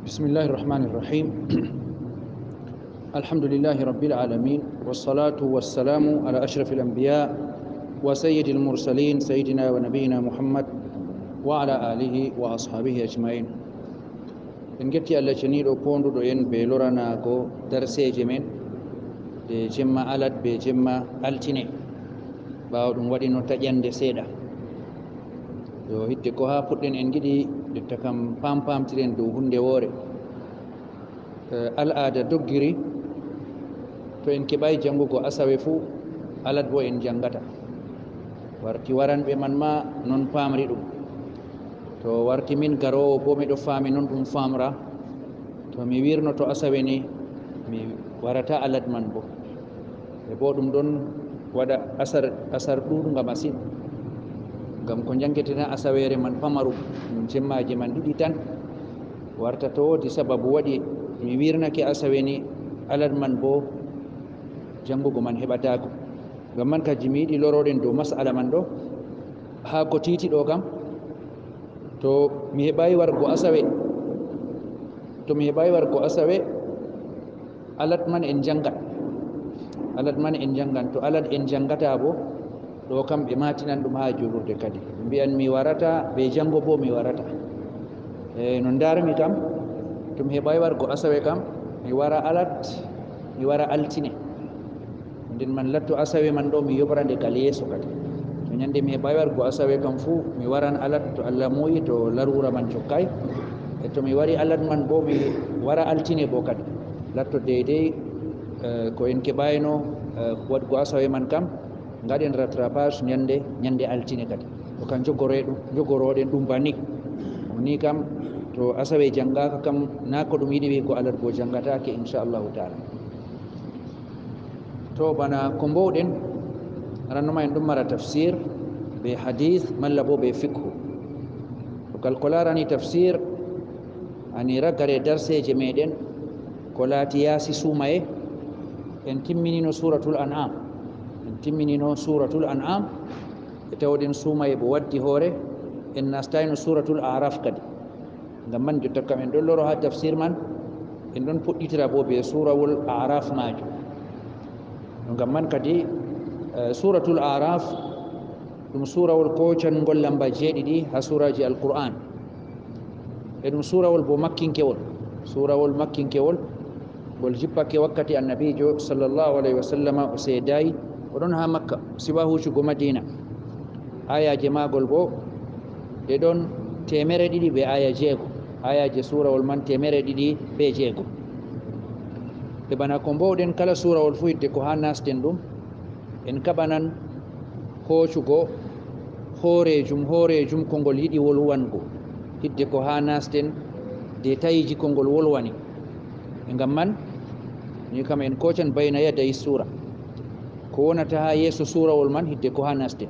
بسم الله الرحمن الرحيم الحمد لله رب العالمين والصلاة والسلام على أشرف الأنبياء وسيد المرسلين سيدنا ونبينا محمد وعلى آله وأصحابه أجمعين إن جت الله جنيد أكون دوين بلورنا كو درسي جمين جمع ألد بجمع ألتني بعد ودين تجند سيدا do hitte ko ha puɗɗen en giɗi detta kam pampamtiren dow hunde woore al'ada doggiri to en keɓay janngugo asawe fuu alat bo en janngata warti waranɓe man ma non paamri ɗum to warti min garowo bo miɗo faami non ɗum famra to mi wirnoto asawe ni mi warata alat man bo e bo ɗum ɗon waɗa asar ɗuɗunga masine ngam ko janggetena asawere man pamaru jemmaji man ɗiɗi tan warta to wodi sababu waɗi mi wirnake asawe ni alal man bo jangugo man heɓatako ngam man kadi mi yiɗi loroɗen dow masala man ɗo ha ko titi ɗo kam to mi heɓayi wargo asawe alat man en jangan to alat en jangata bo ɗo kam ɓe matinan ɗum ha julurde kadi mbiyan mi warata ɓe jango bo mi warata no darmi kam to mi heɓayi wargo asawe kam mi wara alat mi wara altine nden man latto asawe man ɗo mi yoɓrande kal yeeso kadi to ñande mi heɓayi wargo asawe kam fuu mi waran alat to Allah muyi to larura man jokkay e to mi wari alat man bo mi wara altine bo kadi latto deydey ko en keɓayno waɗgo asawe man kam gaɗen rattrapage ñande altine kadi to kan jogoroɗen ɗum banni ni kam to asawe janggaka kam na ko ɗum yiɗi wi ko alat bo janggatake inchallahu taala to bana ko mbowɗen rannoma en ɗum mara tafsir be hadith malla bo be fiqhu to kal ko larani tafsir ani raggare darseje meɗen ko laati yaasi suumaye en timminino suratul an'am suratul an'am e tawɗen suumaye bo waddi hoore en nastayno suratul araf kadi ngam man jotta kam en ɗon loro ha tafsir man en ɗon puɗɗitira bo be surawol araf majum ngam man kadi suratul araf ɗum surawol kocangol lamba 7 ha suraji alqur'an e ɗum surawol bo makkinkewol ngol jippake wakkati annabijo sallllahu alayhi wa sallam o seedayi oɗon ha makka siwa hucugo madina ayaje magol bo ɗe ɗon 200 be aya 6 ayaje surawol man 200 be 6 e bana ko mbowɗen kala surawol fu hidde ko ha nasten ɗum en kaɓanan hoccugo hoorejum kongol yiɗi wolwango hidde ko ha nasten de tayiji kongol wolwani e ngam man ni kam en kocan bayna yaday sura ko wonata ha yeeso surawol man hidde ko ha nasten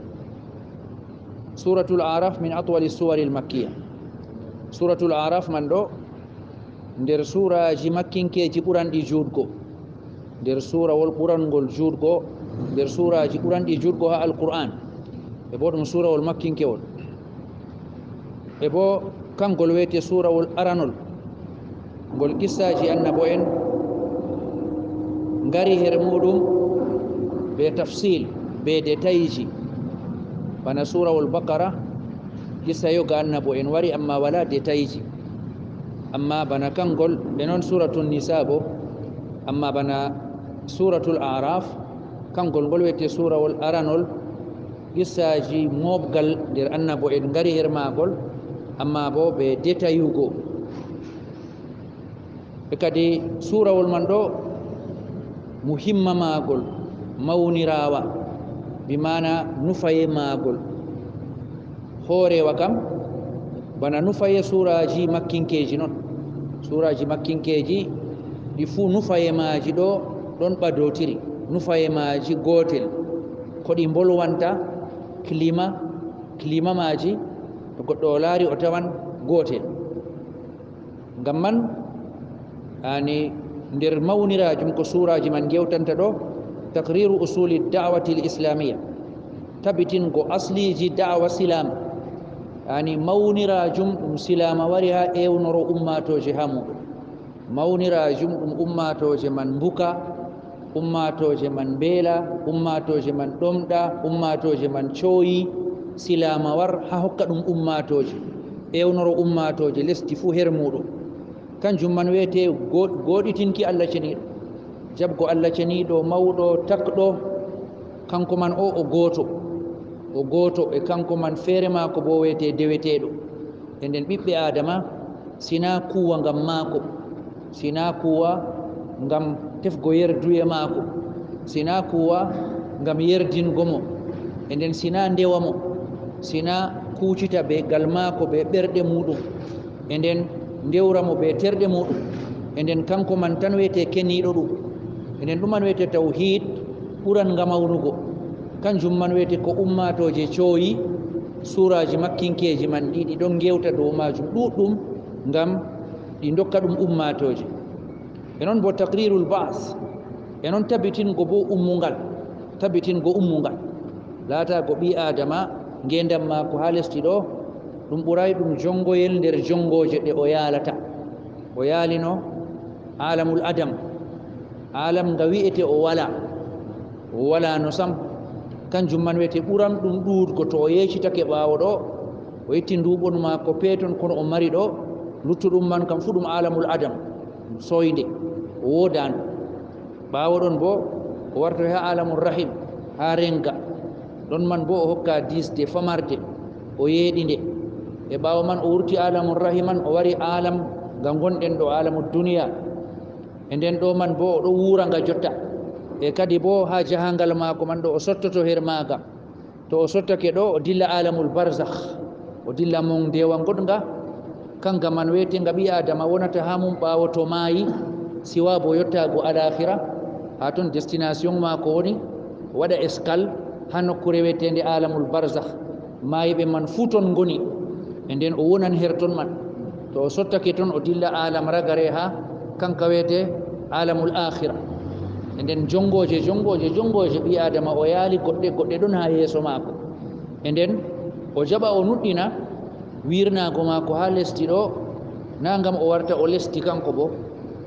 suratul araf min atwali suwari lmakkiya suratul araf man ɗo nder suraji makkinkeji ɓuranɗi juutgo nder surawol ɓurangol juutgo nder suraji ɓuranɗi juutgo ha alqur'an e bo ɗum surawol makkinkewol e bo kangol wiyete surawol aranol ngol qissaji annabo en ngari her muɗum be tafsil be detayji bana surawol bakara qissa yoga annabo en wari amma wala detayji amma bana kangol e noon suratul nisa bo amma bana suratul araf kangol ngol wiyete surawol aranol qissaji mobgal nder annabo en ngari her magol amma bo ɓe detayugo e kadi surawol man ɗo muhimma magol mawnirawa bimana nufaye magol hoorewa kam bana nufaye suraji makkinkeji noon suraji makkinkeji ɗi fuu nufaye maji ɗo ɗon ɓadotiri nufaye maji gotel ko ɗi bolwanta clima maji to goɗɗo o laari o tawan gotel ngam man ani nder mawnirajum ko suraji man gewtanta ɗo takriru usuli da'wati l islamia tabitingo asliji da'wa silama yani mawnirajum ɗum silama wari ha ewnoro ummatoje ha muɗum mawnirajum ɗum ummatoje man mbuka ummatoje man beela ummatoje man ɗomɗa ummatoje man cooyi silama war ha hokka ɗum ummatoje ewnoro ummatoje lesdi fuu her muɗum kanjum man wiyete goɗitinki Allah ceniɗo jabgo Allah ceniɗo mawɗo takɗo kanko man o goto e kanko man feere maako bo wiyete deweteɗo e nden ɓiɓɓe adama sina kuwa ngam maako sina kuwa ngam tefgo yerduye maako sina kuwa ngam yerdingo mo e nden sina ndewa mo sina kuucita be gal maako be ɓerɗe muɗum e nden ndewra mo be terɗe muɗum e nden kanko man tan wiyete keniɗo ɗum e nden ɗuman wiyete tawhid ɓuran ngamawnugo kanjum man wiyete ko ummatoje cooyi suraji makkinkeji man ɗiɗi ɗon gewta dow majum ɗuɗɗum ngam ɗi dokka ɗum ummatoje e noon bo taqrirul bas e noon tabitingo bo tabitingo ummungal laatago ɓi adama ngendam mako ha lesdi ɗo ɗum ɓuray ɗum jongoyel nder jongoje ɗe o yaalata o yaalino alamul adam alam nga wi'ete o wala no sam kanjum man wiyete ɓuram ɗum ɗuɗgo to o yeccitake ɓaawo ɗo o itti nduɓon maako peeton kono o mari ɗo luttuɗum man kam fu ɗum alamul adam soyde o woodano ɓaawo ɗon bo o warto ha alamul rahim ha renga ɗon man bo o hokka disde famarde o yeeɗinde e ɓaawo man o wurti alamul rahim man o wari alam nga gonɗen ɗo alamul duniya e nden ɗo man bo oɗo wuura nga jotta e kadi bo ha jahangal maako man ɗo o sottoto her maaga to o sottake ɗo o dilla alamul barzakh o dilla mon ndewa goɗga kanga man wiyete nga ɓi adama wonata ha mum ɓaawo to maayi siwa bo yottago alakhira ha toon destination maako woni o waɗa escale ha nokkure wiyetende alamul barzakh maayiɓe man fuu toon goni e nden o wonan her toon man to o sottake toon o dilla alam ragare ha kanka wiyete alamul akhira e nden jongoje ɓi adama o yaali goɗɗe ɗon ha yeeso maako e nden o jaɓa o nuɗɗina wirnago maako ha lesdi ɗo na ngam o warta o lesdi kanko bo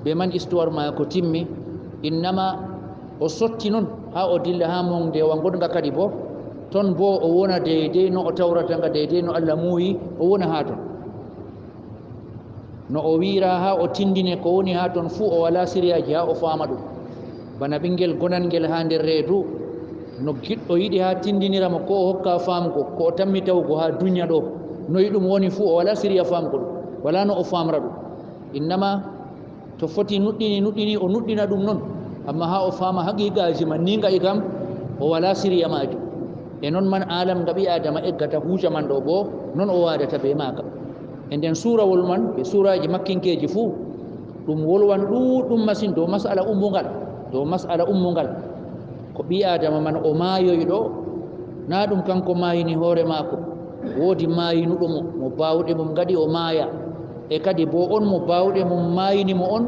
ɓe man histoire maako timmi innama o sotti noon ha o dilla ha mon ndewa goɗga kadi bo toon bo o wona deydey no o tawrata nga deydey no Allah muuyi o wona ha toon no o wiira ha o tindine ko woni ha toon fuu o wala siriyaji ha o faama ɗum bana ɓinguel gonangel ha nder reedu no giɗɗo yiɗi ha tindiniramo ko o hokka famgo ko o tammi tawgo ha duniya ɗo noyi ɗum woni fuu o wala siriya famgo ɗum wala no o famra ɗum innama to foti nuɗɗini o nuɗɗina ɗum noon amma ha o fama haqiqaji man ni ngayi kam o wala siriya majum e noon man alam nga ɓi adama eggata huuja man ɗo bo noon o wadata be maaka e nden surawol man ɓe suraji makkinkeji fuu ɗum wolwan ɗuɗɗum masin dow masala ummungal ko ɓi adama man o maayoyɗo na ɗum kanko maayini hoore maako woodi maayinuɗo mo bawɗe mum gadi o maaya e kadi bo on mo bawɗe mum maayinimo on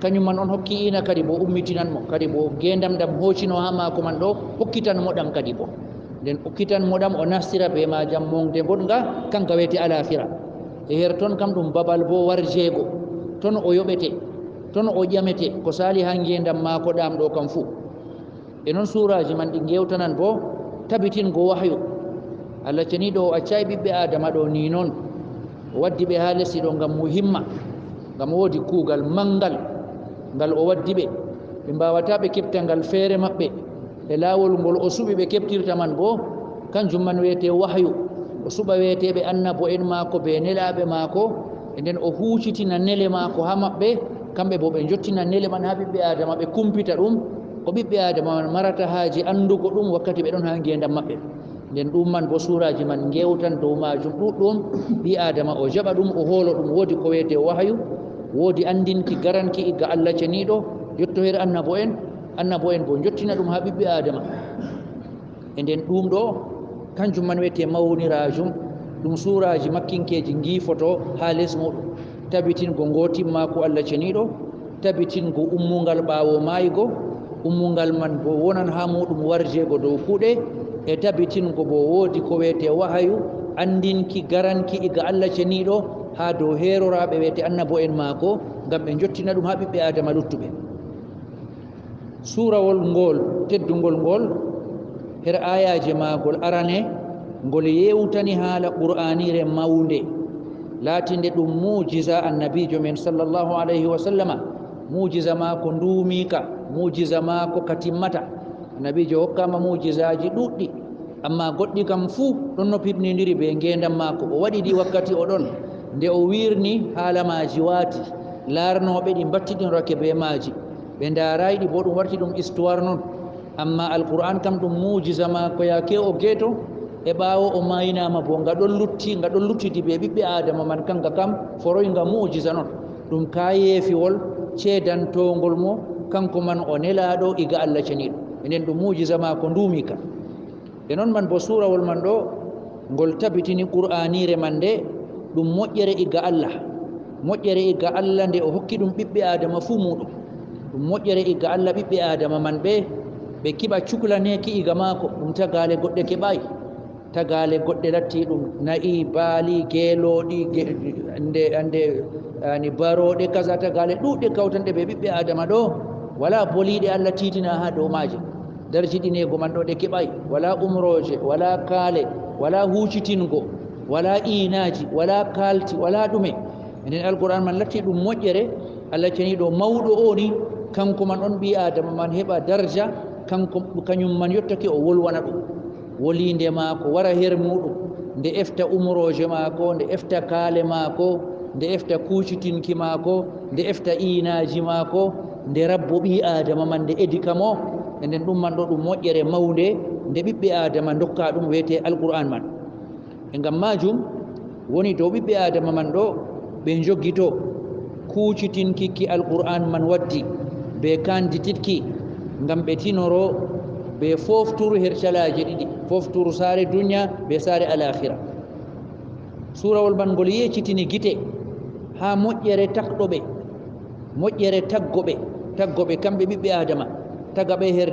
kañum man on hokki ina kadi bo ummitinan mo kadi bo gendam ɗam hoccino ha maako man ɗo hokkitan mo ɗam kadi bo nden hokkitan mo ɗam o nastira be majam monde goɗga kanka wiyete alakhira e her toon kam ɗum babal bo warjeego toon o yoɓete toon o ƴamete ko sali ha ngendam maako ɗam ɗo kam fuu e noon suraji man ɗi gewtanan bo tabitingo wahyu Allah ceniɗo o accay ɓiɓɓe adama ɗo ni noon o waddi ɓe ha lesdi ɗo ngam muhimma ngam woodi kuugal mangal ngal o waddi ɓe mbawata ɓe keɓta ngal feere maɓɓe e laawol ngol o suɓi ɓe keɓtirta man bo kanjum man wiyete wahyu o suɓa wiyeteɓe annabo en maako be nelaɓe maako e nden o huucitina nele maako ha maɓɓe kamɓe bo ɓe jottina nele man ha ɓiɓɓe adama ɓe kumpita ɗum ko ɓiɓɓe adama man marata haaji andugo ɗum wakkati ɓe ɗon ha ngendam maɓɓe nden ɗum man bo suraji man gewtan dow majum ɗuɗɗum ɓi adama o jaɓa ɗum o hoolo ɗum woodi ko wiyete wahyu woodi andinki garanki igga Allah ceniɗo yetto her annabo en bo jottina ɗum ha ɓiɓɓe adama e nden ɗum ɗo kanjum man wiyete mawnirajum ɗum suraji makkinkeji giifoto ha les muɗum tabitingo ngotimma ko Allah ceniɗo tabitingo ummungal ɓaawo maaygo ummungal man bo wonan ha muɗum warjeego dow kuuɗe e tabitingo bo woodi ko wiyete wahayu andinki garanki iga Allah ceniɗo ha dow heeroraɓe wiyete annabo en maako ngam ɓe jottina ɗum ha ɓiɓɓe adama luttuɓe. Surawol ngol teddugol ngol her ayaje magol arane ngol yewtani haala qur'anire mawnde latinde ɗum mujiza annabijo men sallllahu alayhi wa sallama, mujiza maako nduumika, mujiza maako ka timmata. Annabijo hokkama mujizaji ɗuɗɗi, amma goɗɗi kam fuu ɗon no pirnidiri ɓe ngendam maako. O waɗi ɗi wakkati o ɗon nde o wirni haalamaji waati, laarnoɓe ɗi battiɗinrake be maji, ɓe ndaarayi ɗi bo ɗum warti ɗum histoire noon. Amma alqur'an kam ɗum mujiza maako yake o geeto e ɓaawo o maynama bo nga ɗon luttidi ɓe ɓiɓɓe adama man, kanga kam foroynga mujiza noon. ɗum kayefiwol ceedantogol mo kanko man o nelaɗo iga Allah ceniɗo, enen ɗum mujiza maako nduumika. E noon man bo surawol man ɗo ngol tabitini qur'anire man nde ɗum moƴƴere iga Allah, moƴƴere iga Allah nde o hokki ɗum ɓiɓɓe adama fuu muɗum. ɗum moƴƴere iga Allah ɓiɓɓe adama man ɓe kiɓa cuklaneki iga maako. ɗum tagale goɗɗe keɓayi, tagale goɗɗe latti ɗum nayi, baali, geeloɗi, ande ani baroɗe kaza, tagale ɗuɗɗe kawtanɗe ɓe ɓiɓɓe adama ɗo wala boliɗe Allah titina ha dow maje. darjiɗinego man ɗo ɗe keɓayi, wala umroje, wala kaale, wala hucitingo, wala inaji, wala kalti, wala ɗume. enen alqur'an man latti ɗum moƴƴere. Allah ceniɗo mawɗo o ni kanko man on ɓi adama man heɓa darja, kañum man yottake o wolwana ɗum wolinde maako wara her muɗum, nde efta umroje maako, nde efta kaale maako, nde efta kucitinki maako, nde efta inaji maako, nde rabbo ɓi adama man, nde édika mo. enden ɗum man ɗo ɗum moƴƴere mawnde nde ɓiɓɓe adama dokka ɗum wiyete alqur'an man. e ngam majum woni dow ɓiɓɓe adama man ɗo ɓe joggito kucitinkiki alqur'an man waddi be kandititki ngam ɓe tinoro be fofturu her calaje ɗiɗi, fofturu saare duniya be saare alakhira. surawol man ngol yeccitini gite ha moƴƴere takɗoɓe, moƴƴere taggoɓe kamɓe ɓiɓɓe adama, tagaɓe her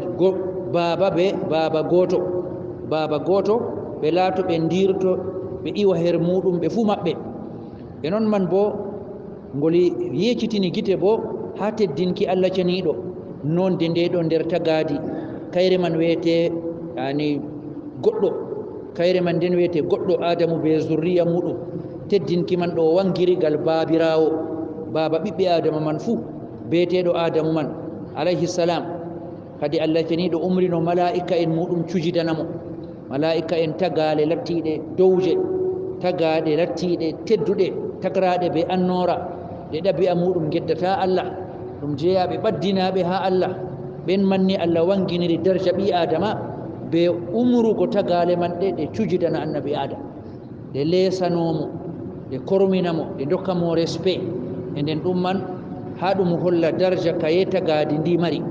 baba be baba goto ɓe laato ɓe ndirto ɓe iwa her muɗum ɓe fuu maɓɓe. e noon man bo ngol yeccitini gite bo ha teddinki Allah ceniɗo nonde nde ɗo nder tagadi kayre man wiyete ani goɗɗo, kayre man nden wiyete goɗɗo adamu be zurriya muɗum. teddinki man ɗo wangirigal babirawo, baba ɓiɓɓe adama man fuu beeteɗo adamu man alayhi salam. kadi Allah ceniɗo umrino malaika en muɗum cujidanamo, malaika en tagale lattiɗe dowje, tagaɗe lattiɗe tedduɗe, tagraɗe be annora, ɗe ɗabi'a muɗum geddata Allah, ɗum jeeyaɓe ɓaddinaɓe ha Allah. ɓen manni Allah wanginiri darja ɓi adama be umrugo tagale man ɗe cujidana annabi adam, ɗe lesanomo, ɗe korminamo, ɗe dokkamo respect. e nden ɗum man ha ɗum holla darja kaye tagadi ndi mari.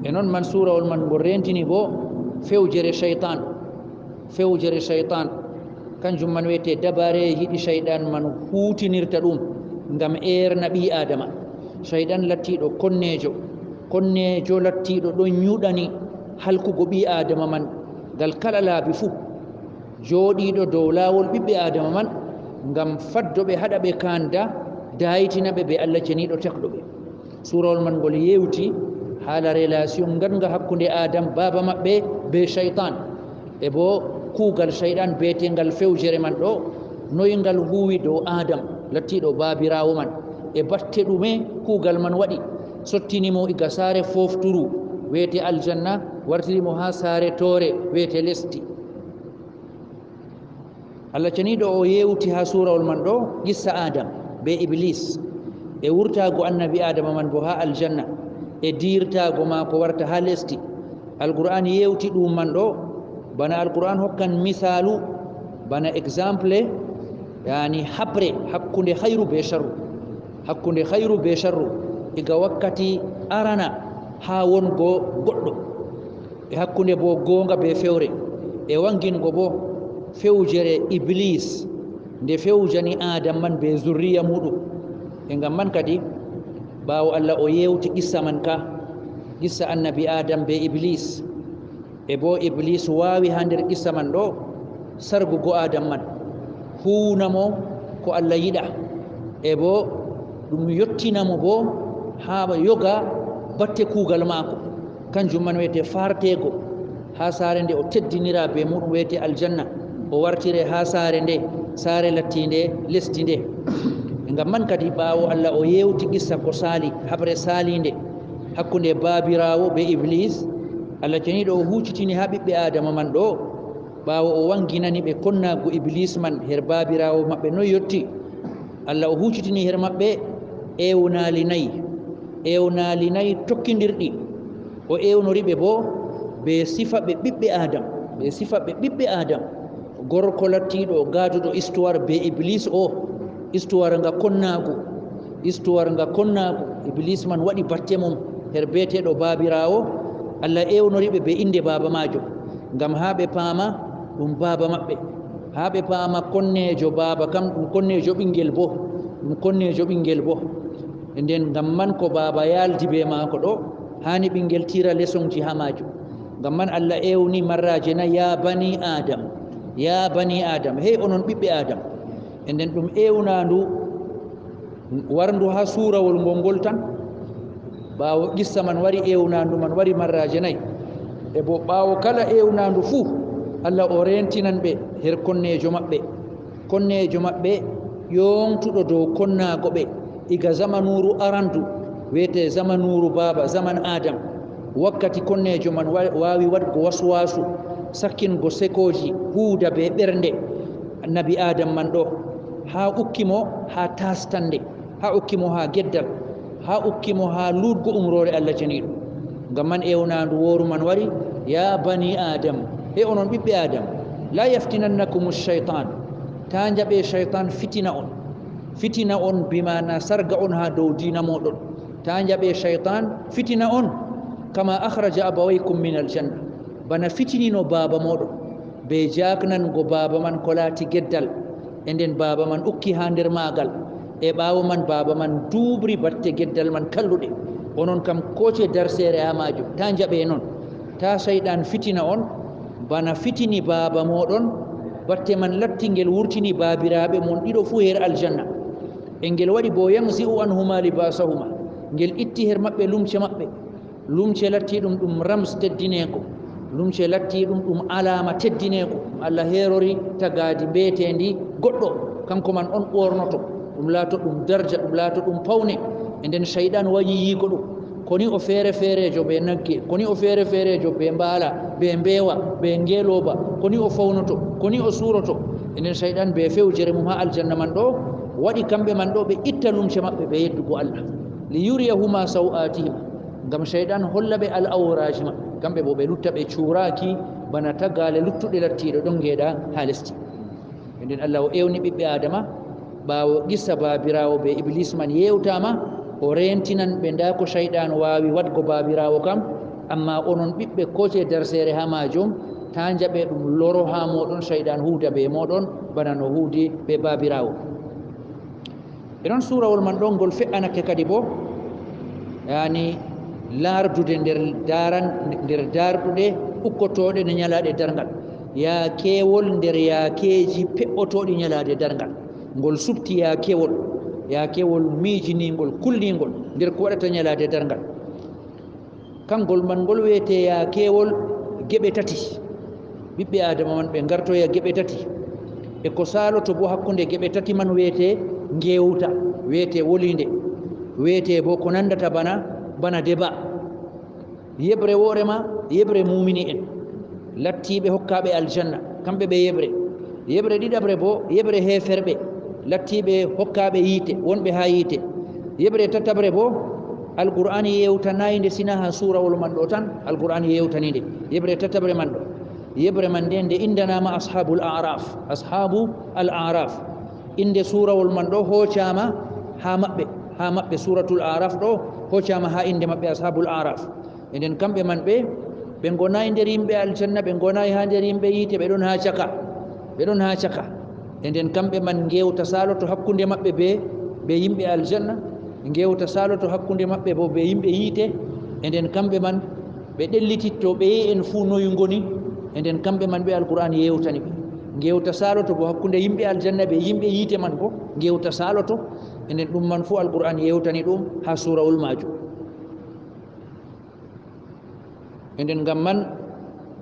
e noon man surawol man ngol rentini bo fewjere cheytan kanjum man wiyete dabare yiɗi cheyɗan man hutinirta ɗum ngam erna ɓi adama. cheyɗan lattiɗo konnejo lattiɗo ɗon ñuɗani halkugo ɓi adama man ngal kala laabi fuu, jooɗiɗo dow laawol ɓiɓɓe adama man ngam faddoɓe haɗa ɓe kanda dayitinaɓe be Allah ceniɗo tekɗoɓe. surawol man ngol yewti haala relation ganga hakkunde adam baba maɓɓe be cheytan, e bo kuugal cheyɗan beetengal fewjere man ɗo noyi ngal huwi dow adam lattiɗo babirawo man, e batte ɗume kuugal man waɗi. sottinimo iga saare fofturu wiyete aljanna, wartirimo ha saare toore wiyete lesdi. Allah ceniɗo o yewti ha surawol man ɗo qissa adam be iblis, e wurtago annabi adama man bo ha aljanna, e dirtago maako warta ha lesdi. alqur'an yewti ɗum man ɗo bana alqur'an hokkan misalu, bana exemple, yani habre hakkunde hayru be sharru iga wakkati arana ha wongo goɗɗo, e hakkunde bo gonga be fewre, e wangingo bo fewjere iblis nde fewjani adam man be zurriya muɗum. e ngam man kadi ɓaawo Allah o yewti qissa man ka, qissa annabi adam be iblis, e bo iblis wawi ha nder qissa man ɗo sargugo adam man huunamo ko Allah yiɗa e bo ɗum yottinamo bo ha yoga batte kuugal maako kanjum man wiyete fartego ha saare nde o teddinira be muɗum wiyete aljanna o wartire ha saare nde saare lattinde lesdi nde ngam man kadi ɓaawo Allah o yewti qissa ko saali habre saalinde hakkunde baabirawo be iblis Allah ceniɗo o huccitini ha ɓiɓɓe adama man ɗo ɓaawo o wanginani ɓe konnago iblis man her baabirawo maɓɓe noy yetti Allah o huccitini her maɓɓe ewnaali nayi tokkidirɗi o ewnoriɓe bo be sifa ɓe ɓiɓɓe adam gorko lattiɗo gaaduɗo histoire be iblis o histoire nga konnago iblis man waɗi batte mum her beeteɗo baabirawo Allah ewnoriɓe be inde baaba majo ngam ha ɓe paama ɗum baaba maɓɓe ha ɓe paama konnejo baaba kam ɗum konnejo ɓinguel bo e nden ngam man ko baaba yaldi be maako ɗo hani ɓinguel tira lesonji ha majo ngam man Allah ewni marraje na ya bani adam hey onon ɓiɓɓe adam e nden ɗum ewnandu warndu ha suurawol ngol tan ɓaawo qissa man wari ewnandu man wari marraje nayi e bo ɓaawo kala ewnandu fuu Allah o rentinan ɓe her konnejo maɓɓe yontuɗo dow konnago ɓe iga zamanuru arandu wiyete zamanuru baaba zaman adam wakkati konnejo man wawi waɗgo waswasu sakkingo sekoji huuda be ɓernde annabi adam man ɗo ha ukkimo ha tastande ha ukkimo ha geddal ha ukkimo ha luɗgo umrore Allah janiɗo ngam man ewnandu woru man wari ya bani adam e onon ɓiɓɓe adam la yaftinannakum shaytan ta jaɓe shaytan fitina on bimana sarga on ha dow dina moɗon ta jaɓe shaytan fitina on kama akhraja abawaykum min aljanna bana fitinino baaba moɗon be jaknango baaba man ko laati geddal e nden baaba man ukki ha nder maagal e ɓaawo man baaba man duubri batte geddal man kalluɗe onon kam koce darsere ha majum ta jaɓe noon ta shayɗan fitina on bana fitini baaba moɗon batte man latti ngel wurtini baabiraɓe mon ɗiɗo fuu her aljanna e ngel waɗi bo yanzi'u anhuma libasahuma ngel itti her maɓɓe lumce latti ɗum rams teddineko lumce latti ɗum alama teddineko Allah herori tagadi mbeetendi goɗɗo kanko man on ɓornoto ɗum laato ɗum darja ɗum laato ɗum pawne e nden shayɗan wayi yiiko ɗum koni o feerejo ɓe nagge koni o feerejo ɓe mbaala ɓe mbeewa ɓe ngeeloba koni o fawnoto koni o suuroto e nden shayɗan ɓe fewjere mum ha aljanna man ɗo waɗi kamɓe man ɗo ɓe itta lumce maɓɓe ɓe yeddugo Allah li yuriyahuma sawatihima ngam shayɗan holla ɓe al awraji maɓɓe kamɓe bo ɓe lutta ɓe cuuraki bana taggale luttuɗe lattiɗo ɗon ngeeɗa ha lesdi e nden Allah o ewni ɓiɓɓe adama ɓaawo qissa baabirawo ɓe iblis man yewtama o rentinan ɓe nda ko shayɗan wawi waɗgo baabirawo kam amma onon ɓiɓɓe koce darsere ha majum ta jaɓe ɗum loro ha moɗon shayɗan huuda be moɗon bana no huudi ɓe baabirawo e ɗon surawol man ɗon ngol fe'anake kadi bo yani lardude nder darɗuɗe ukkotoɗe no ñalaɗe dargal ya keewol nder yaakeji peɓɓotoɗi ñalade dargal ngol subti yaakewol miijiningol kullingol nder ko waɗata ñalade dargal kangol man ngol wiyete yaakewol geɓe tati ɓiɓɓe adama man ɓe gartoya geɓe tati e ko saloto bo hakkunde geɓe tati man wiyete ngewta wiyete wolinde wiyete bo ko nandata bana débat yeɓre worema yeɓre mumini en lattiɓe hokkaɓe aljanna kamɓe ɓe yeɓre ɗiɗaɓre bo yeɓre heferɓe lattiɓe hokkaɓe yiite wonɓe ha yiite yeɓre tataɓre bo alqur'an yewtanayinde sina ha surawol man ɗo tan alqur'an yewtaninde yeɓre tataɓre man ɗo yeɓre man nde indanama ashabu al araf inde surawol man ɗo hoccama ha maɓɓe suratul araf ɗo hoccama ha inde maɓɓe ashabul araf e nden kamɓe man ɓe gonayi nder yimɓe aljanna ɓe gonayi ha nder yimɓe yiite ɓe ɗon ha caka e nden kamɓe man gewta saloto hakkunde maɓɓe be yimɓe aljanna gewta saloto hakkunde maɓɓe bo be yimɓe yiite e nden kamɓe man ɓe ɗellititto ɓe en fuu noyi ngoni e nden kamɓe man ɓe alqur'an yewtani ɓe gewta saloto bo hakkunde yimɓe aljanna ɓe yimɓe yiite man bo gewta saloto enen ɗum man fuu alqur'an yewtani ɗum ha surawol majum enden ngam man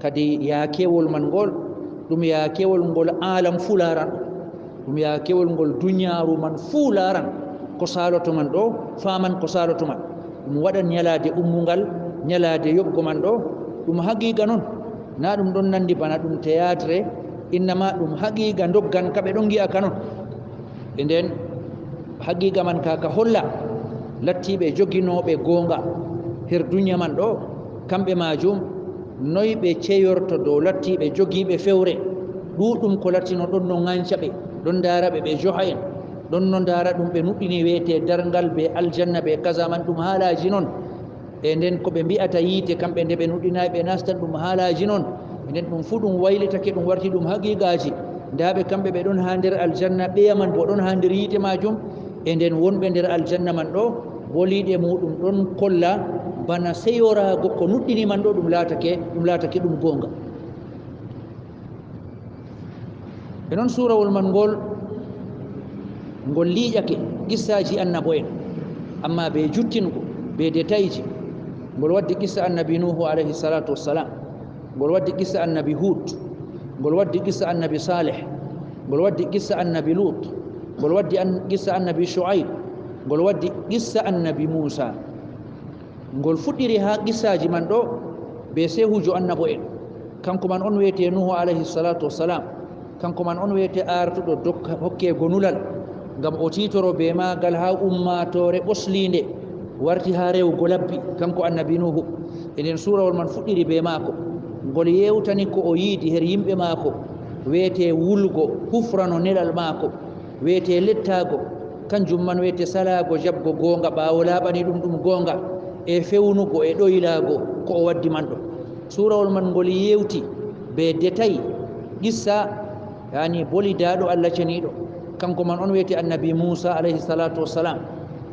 kadi yaakewol man ngol ɗum yaakewol ngol alam fuu laran ɗum yaakewol ngol duniyaaru man fuu laran ko saloto man ɗo faman ko saloto man ɗum waɗan ñalade ummungal ñalade yoɓgo man ɗo ɗum haqiqa noon na ɗum ɗon nandi bana ɗum théâtre innama ɗum haqiqa doggan kaɓe ɗon gi'a ka noon e nden haqiqa man kaka holla lattiɓe joginoɓe goonga her duniya man ɗo kamɓe majum noyi ɓe ceyorto dow lattiɓe jogiɓe fewre ɗuɗum ko lattino ɗon no ŋanca ɓe ɗon dara ɓe joha en ɗon no dara ɗum ɓe nuɗɗini wiyete dargal ɓe aljanna ɓe kaza man ɗum haalaji noon e nden ko ɓe mbi'ata yiite kamɓe nde ɓe nuɗɗinayi ɓe nastan ɗum haalaji noon e nden ɗum fuu ɗum waylitake ɗum warti ɗum haqiqaji ndaɓe kamɓe ɓe ɗon ha nder aljanna ɓeya man bo ɗon ha nder yiite majum e nden wonɓe nder aljanna man ɗo boliɗe muɗum ɗon kolla bana seyorago ko nuɗɗini man ɗo ɗum laatake ɗum gonga e noon surawol man ngol liiƴake qissaji annabo en amma ɓe juttingo ɓe détail ji ngol waddi qissa annabi nuhu alayhi salatu wassalam ngol waddi qissa annabi hud ngol waddi qissa annabi saleh ngol waddi qissa annabi lut ngol waddi qissa annabi shuaib ngol waddi qissa annabi musa ngol fuɗɗiri ha qissaji man ɗo be sehujo annabo en kanko man on wiyete nuhu alayhi salatu wassalam kanko man on wiyete artuɗo hokke gonulal ngam o titoro be magal ha ummatore ɓoslinde warti ha rewgo labbi kanko annabi nuhu enen surawol man fuɗɗiri be maako ngol yewtani ko o yiidi her yimɓe maako wiyete wulgo hufrano nelal maako wiyete lettago kanjum man wiyete salago jabgo gonga ɓawo laaɓani ɗum gonga e fewnugo e ɗoylago ko o waddi man ɗo surawol man ngol yewti be détail qissa yani bolidaɗo allah ceniɗo kanko man on wiyete annabi musa alayhi salatu wassalam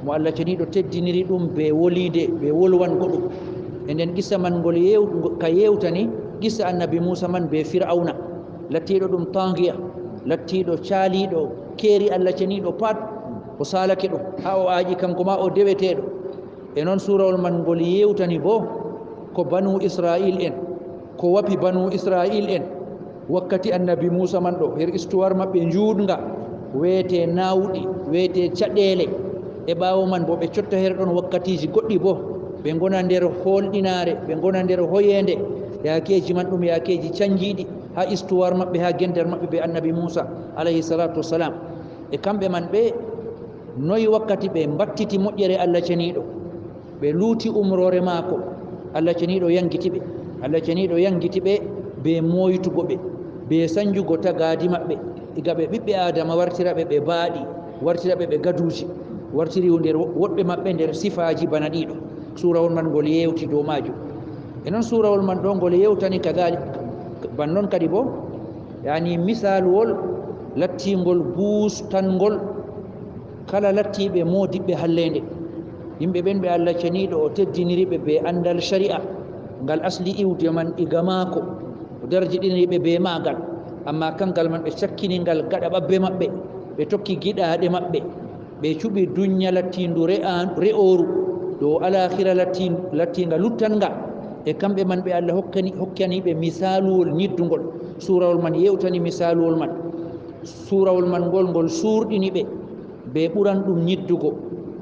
mo allah ceniɗo teddiniri ɗum be wolide ɓe wolwango ɗum e nden qissa man ngol ka yewtani qissa annabi musa man be fir'auna lattiɗo ɗum tangiya lattiɗo caaliɗo keeri allah ceniɗo pat o salake ɗum ha o aaƴi kanko ma o deweteɗo e noon surawol man ngol yewtani bo ko banu israil en ko wapi banu israil en wakkati annabi musa man ɗo her histoire maɓɓe juutga weyete nawɗi weyete caɗele e ɓawo man bo ɓe cotta her ɗon wakkatiji goɗɗi bo ɓe gona nder holɗinare ɓe gona nder hoyende yakeji man ɗum yakeji canjiɗi ha histoire maɓɓe ha gendere maɓɓe ɓe annabi musa alayhi salatu wassalam e kamɓe man ɓe noyi wakkati ɓe mbattiti moƴƴere allah ceniɗo ɓe luuti umrore maako allah ceniɗo yangitiɓe allah ceniɗo yangitiɓe be moytugo ɓe be sanjugo tagadi maɓɓe iga ɓe ɓiɓɓe adama wartiraɓe ɓe baaɗi wartiraɓe ɓe gaduji wartiri nder woɗɓe maɓɓe nder sifaji bana ɗiɗo surawol man ngol yewti dow majum e noon surawol man ɗo ngol yewtani kadalik bannon kadi bo yani misaluwol lattingol bustangol kala lattiɓe modiɓɓe hallende yimɓe ɓen ɓe allah ceniɗo o teddiniriɓe be andal sharia ngal asli iwde man iga maako o darjiɗiniriɓe be magal amma kangal man ɓe cakkiningal gaɗa ɓabbe maɓɓe ɓe tokki giɗaɗe maɓɓe ɓe cuɓi dunya lattindu re'oru dow alakhira lattinga luttanga e kamɓe man ɓe allah hokkaniɓe misaluwol ñiddugol surawol man yewtani misaluwol man surawol man ngol surɗini ɓe ɓe ɓuran ɗum ñiddugo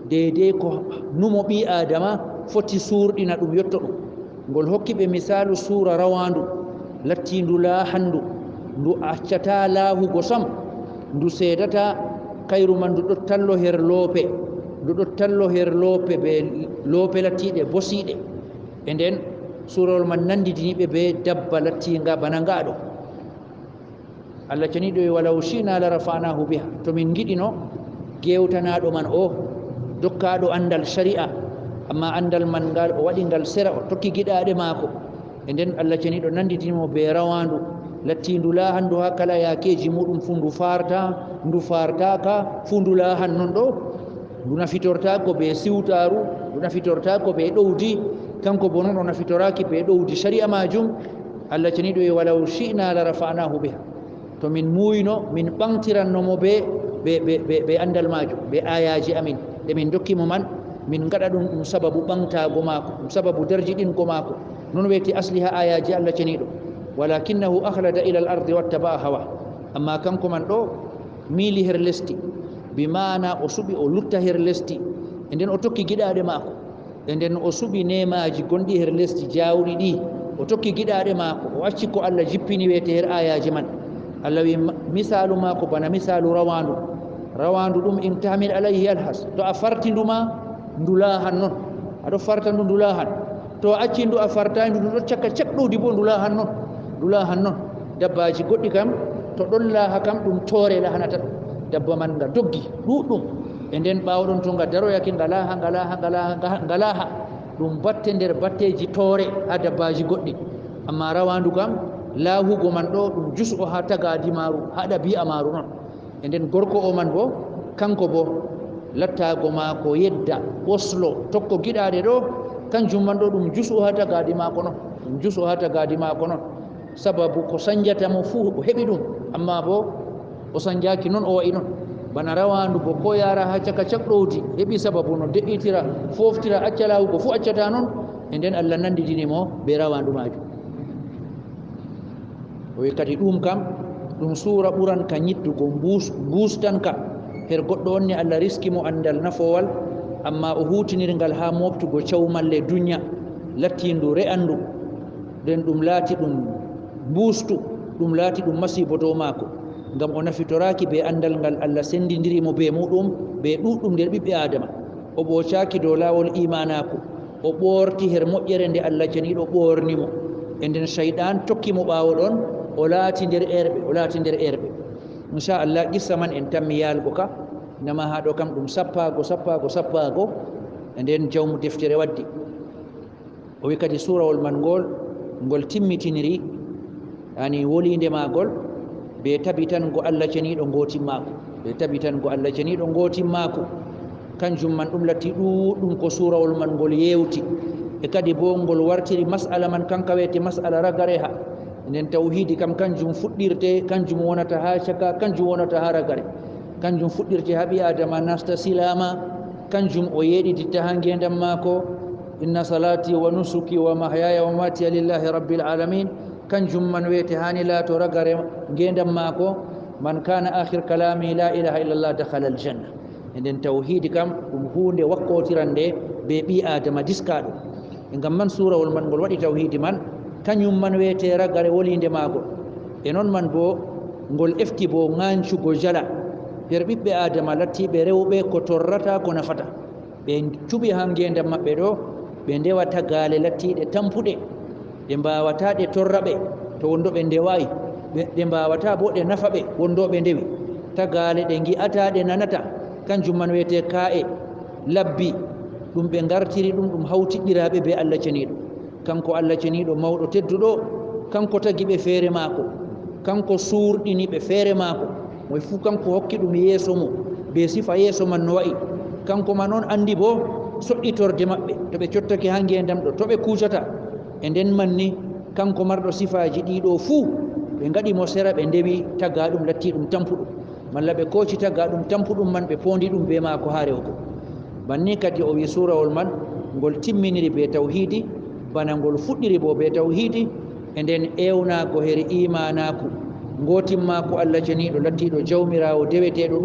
deydey ko numo ɓi adama foti surɗina ɗum yetto ɗum ngol hokki ɓe misalu sura rawandu lattindu laahandu ndu accata laahugo sam ndu seedata kayru man ndu ɗo tallo her loope ndu ɗo tallo her loope ɓe loope lattiɗe bosiɗe e nden surawol man nandidiniɓe be dabba lattinga bana ngaɗo allah caniɗo e walaw shina la rafanahu biha to min giɗino gewtanaɗo man o dokkaɗo andal sharia amma andal man ngal o waɗi ngal sera o tokki giɗaɗe maako e nden allah caniɗo nandidinimo be rawandu lattindu laahandu ha kala yakeji muɗum fu ndu fartaka fu ndu laahan non ɗo ndu nafitortako be siwtaru ndu nafitortako be ɗowdi kanko bo noon o nafitoraki be ɗowdi sharia majum allah caniɗo e walaw shina la rafanahu biha to min muyno min ɓantirannomo be andal majum be ayaji amin ɗe min dokkimo man min gaɗa ɗum sababu ɓantago maako ɗum sababu darjiɗingo maako non wiyete asliha ayaji Allah ceniɗo walakinahu ahlada ila al ardi wattaba hawa amma kanko man ɗo miili her lesdi bimana o suɓi o lutta her lesdi e nden o tokki giɗaɗe maako e nden o suɓi nemaji gonɗi her lesdi jawɗi ɗi o tokki giɗaɗe maako o acci ko Allah jippini wiyete her ayaji man Allah wi misalu maako bana misalu rawandu ɗum in tahmil alayhi alhas to a farti nduma ndulahan noon aɗo farta ndu ndulahan to a acci ndu a fartani ndu ɗo cakka cakɗowdi bo ndulahan noon dabbaji goɗɗi kam to ɗon laaha kam ɗum toore lahanata ɗum dabba man nga doggi ɗuɗɗum e nden ɓawɗon to nga daroyake nga laaha ɗum batte nder batteji toore ha dabbaji goɗɗi amma rawandu kam laahugo man ɗo ɗum jus'o ha tagadi maru ha ɗabi'a maru noon e nden gorko o man bo kanko bo lattago maako yedda ɓoslo tokko giɗaɗe ɗo kanjum man ɗo ɗum jus'o ha tagadi maako noon sababu ko sanjatamo fuu o heɓi ɗum amma bo o sanjaki noon o wayi noon bana rawandu bo ko yara ha caka cakɗowdi heɓi sababu no de'itira foftira acca lawugo fuu accata noon e nden Allah nandidinimo be rawandu majum o wi kadi ɗum kam ɗum suura ɓuran ka ñittugo mbustan ka her goɗɗo on ne Allah riskimo andal nafowal amma o hutinirgal ha moftugo cawmalle dunya lattindu re'andu nden ɗum laati ɗum mbustu ɗum laati ɗum masibo dow maako ngam o nafitoraki be andal ngal Allah sendidirimo be muɗum be ɗuɗɗum nder ɓiɓɓe adama o ɓoocaki dow lawol imanaku o ɓorti her moƴƴere nde Allah ceniɗo ɓornimo e nden shayɗan tokkimo ɓawo ɗon o laati nder erɓe inchallah qissa man en tammi yalgo ka nama ha ɗo kam ɗum sappago e nden jawmu deftere waddi o wi kadi surawol man ngol timmitiniri yani wolinde magol be tabitango Allah ceniɗo ngotimmako kanjum man ɗum latti ɗuɗɗum ko surawol man ngol yewti e kadi bo ngol wartiri mas'ala man kanka wiyete mas'ala ragare ha nden tawhidi kam kanjum fuɗɗirte kanjum wonata ha caka kanjum wonata ha ragare kanjum fuɗɗirte ha ɓi adama nasta silama kanjum o yeɗiditta ha ngendam maako inna salati wa nusuki wa mahyaya wa mamati lillahi rabbil alamin kanjum man wiyete hani laato ragare ngendam maako man kana akhir kalami la ilaha illallah dakhala aljanna e nden tawhidi kam ɗum hunde wakkotirande be ɓi adama diskaɗo e ngam man surawol man ngol waɗi tawhidi man kañum man wiyete ragare wolinde maagol e noon man bo ngol efti bo ŋancugo jala her ɓiɓɓe adama lattiɓe rewɓe ko torrata ko nafata ɓe cuɓi ha ngendam maɓɓe ɗo ɓe ndewa tagale lattiɗe tampuɗe ɗe mbawata ɗe torra ɓe to wondo ɓe ndewayi ɗe mbawata bo ɗe nafa ɓe wondo ɓe ndewi tagale ɗe gi'ata ɗe nanata kanjum man wiyete ka'e labbi ɗum ɓe gartiri ɗum hawtiɗɗiraɓe be Allah ceniɗo kanko Allah ceniɗo mawɗo tedduɗo kanko tagi ɓe feere maako kanko suurɗini ɓe feere maako moy fuu kanko hokki ɗum yeeso mo be sifa yeeso man no wayi kanko man on andi bo soɗɗitorde maɓɓe to ɓe cottake ha ngendam ɗo to ɓe kuusata e nden man ni kanko marɗo sifaji ɗiɗo fuu ɓe gaɗimo sera ɓe ndewi tagga ɗum latti ɗum tampuɗum malla ɓe kooci tagga ɗum tampuɗum man ɓe pondi ɗum be maako ha rewgo banni kadi o wi surawol man ngol timminiri be tawhidi bana ngol fuɗɗiri bo be tawhidi e nden ewnago her imanaku ngotimmaku Allah ceniɗo lattiɗo jawmirawo deweteɗo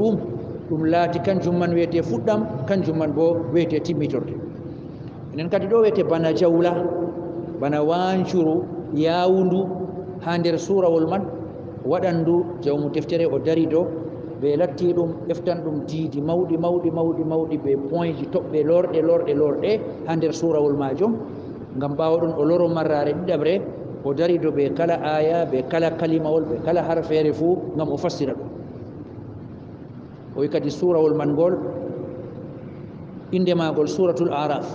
ɗum laati kanjum man wiyete fuɗɗam kanjum man bo wiyete timmitorde enen kadi ɗo wiyete bana jawla bana wancuru yawundu ha nder surawol man waɗandu jawmu deftere o dari dow ɓe latti ɗum eftan ɗum diidi mawɗi be point ji toɓɓe lorɗe ha nder surawol majum ngam ɓawaɗon o loro marrare ɗiɗaɓre o dari dow ɓe kala aya ɓe kala kalimawol ɓe kala harfere fuu ngam o fassira ɗum o wi kadi surawol man ngol inde magol suratul araf